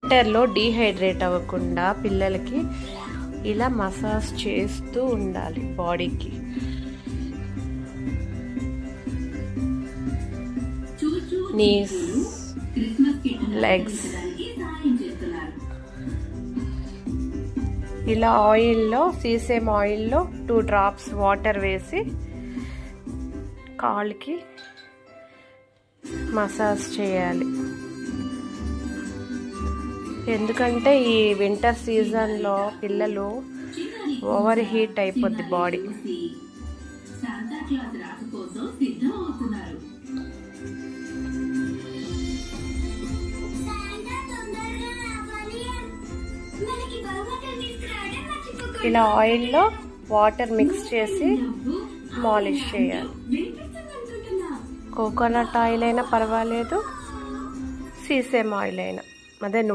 వింటర్లో డీహైడ్రేట్ అవ్వకుండా పిల్లలకి ఇలా మసాజ్ చేస్తూ ఉండాలి బాడీకి. Knees, legs. ఇలా ఆయిల్లో, సీసేమ్ ఆయిల్లో 2 drops వాటర్ వేసి కాళ్ళకి మసాజ్ చేయాలి. ఎందుకంటే ఈ వింటర్ సీజన్లో పిల్లలు ఓవర్ హీట్ అయిపోద్ది బాడీ. ఇలా ఆయిల్లో వాటర్ మిక్స్ చేసి మాలిష్ చేయాలి. కోకోనట్ ఆయిల్ అయినా పర్వాలేదు, సీసేమ్ ఆయిల్ అయినా, అదే